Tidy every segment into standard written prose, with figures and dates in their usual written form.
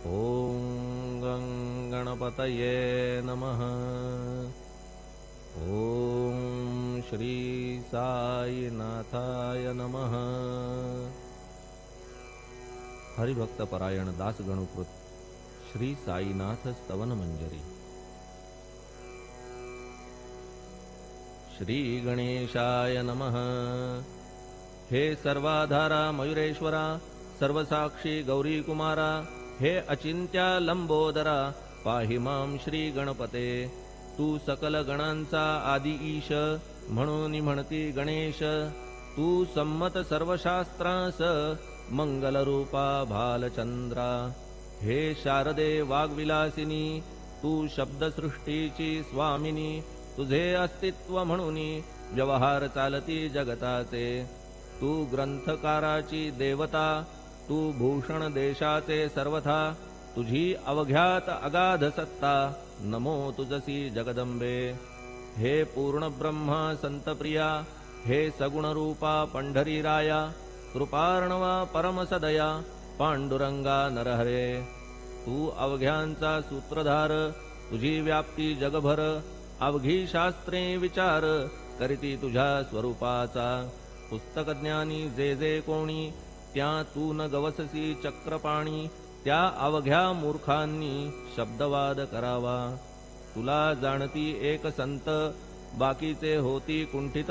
ॐ गं गणपतये नमः। ॐ श्री साईनाथाय नमः। हरिभक्तपरायण दासगणुकृत श्री साईनाथ स्तवन मंजरी। श्री गणेशाय नमः। हे सर्वाधारा मयुरेश्वरा, सर्वसाक्षी गौरी कुमारा, हे अचिंत्या लंबोदरा, पाहि मां श्री गणपते। तू सकल गणांचा आदि ईश, म्हणून म्हणती गणेश। तू संमत सर्वशास्त्रांस, मंगलरूपा भालचंद्रा। हे शारदे वाग्विलासिनी, तू शब्दसृष्टीची स्वामिनी। तुझे अस्तित्व म्हणून व्यवहार चालती जगताचे। तू ग्रंथकाराची देवता, तू भूषण देशाचे सर्वथा। तुझी अवघ्यात अगाध सत्ता, नमो तुझसी जगदंबे। हे पूर्ण ब्रह्मा संतप्रिया, हे सगुण रूपा पंढरी राया। कृपार्णवा परमसदया, पांडुरंगा नरहरे। तू अवघ्यांचा सूत्रधार, तुझी व्याप्ती जगभर। अवघी शास्त्रे विचार, करीती तुझ्या स्वरूपाचा। पुस्तकज्ञानी जे जे कोणी, त्या तू न गवससी चक्रपाणी। त्या अवघ्या मूर्खांनी शब्दवाद करावा। तुला जाणती एक संत, बाकीचे होती कुंठित।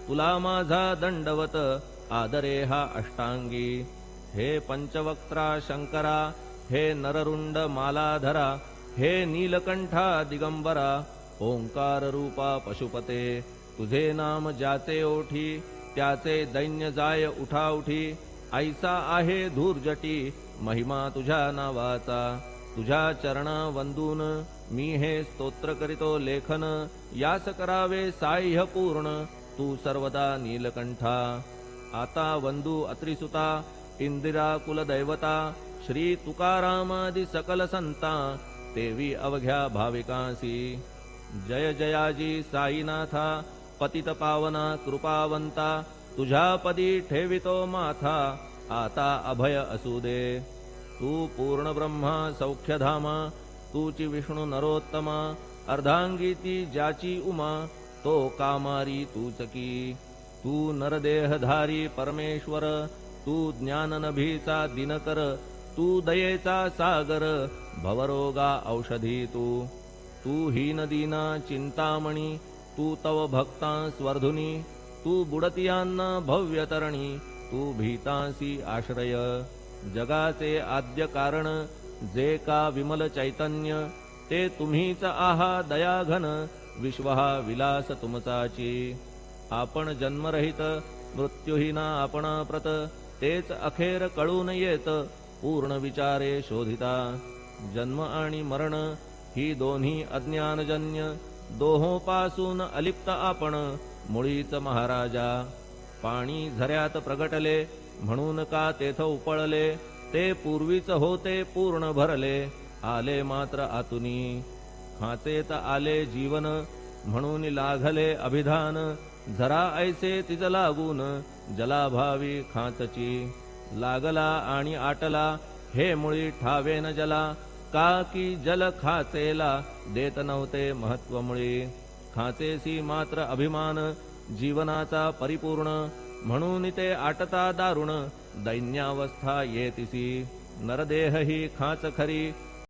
तुला माझा दंडवत, आदरे हा अष्टांगी। हे पंचवक्त्रा शंकरा, हे नररुंड मालाधरा। हे नीलकंठा दिगंबरा, ओंकार रूपा पशुपते। तुझे नाम ज्याचे ओठी, त्याचे दैन्य जाय उठाउठी। ऐसा आहे धूर्जटी, महिमा तुझ्या नावाचा। तुझ्या चरणा वंदून, मी हे स्तोत्र करीतो लेखन। यास करावे साह्य पूर्ण, तू सर्वदा नीलकंठा। आता वंदू अत्रिसुता, इंदिरा कुलदैवता। श्री तुकारामादि सकल संता, तेवी अवघ्या भाविकांसी। जय जयाजी साईनाथा, पतित पावना कृपावंता। तुझ्या पदी ठेवितो माथा, आता अभय असू दे। तू पूर्ण ब्रह्मा सौख्यधामा, तूची विष्णू नरोत्तमा। अर्धांगीती ज्याची उमा, तो कामारी तूच की। तू नरदेहधारी परमेश्वर, तू ज्ञाननभीचा दिनकर। तू दयेचा सागर, भवरोगा औषधी तू। तू हीनदीना चिंतामणी, तू तव भक्तांस वर्धुनी। तू बुडतियांना भव्यतरणी, तू भीतांसी आश्रय। जगाचे आद्य कारण, जे का विमल चैतन्य। ते तुम्हीच आहा दयाघन, विश्वहा विलास तुमचाची। आपण जन्मरहित, मृत्युहीना आपणा प्रत। तेच अखेर कळून येत, पूर्ण विचारे शोधिता। जन्म आणि मरण, ही दोन्ही अज्ञानजन्य। दोहोपासून अलिप्त आपण, मुळीच महाराजा। पाणी झऱ्यात प्रगटले, म्हणून का तेथ उपळले। ते पूर्वीच होते पूर्ण भरले, आले मात्र आतुनी। खाचेत आले जीवन, म्हणून लागले अभिधान। झरा ऐसे तिज लागून, जलाभावी खाचची। लागला आणि आटला, हे मुळी ठावे न जला। का की जल खाचेला, देत नव्हते महत्व मुळी। खाचेसी मात्र अभिमान, जीवनाचा परिपूर्ण। म्हणून ते आटता दारुण, दैन्यावस्था येतिसी। नरदेह ही खाच खरी,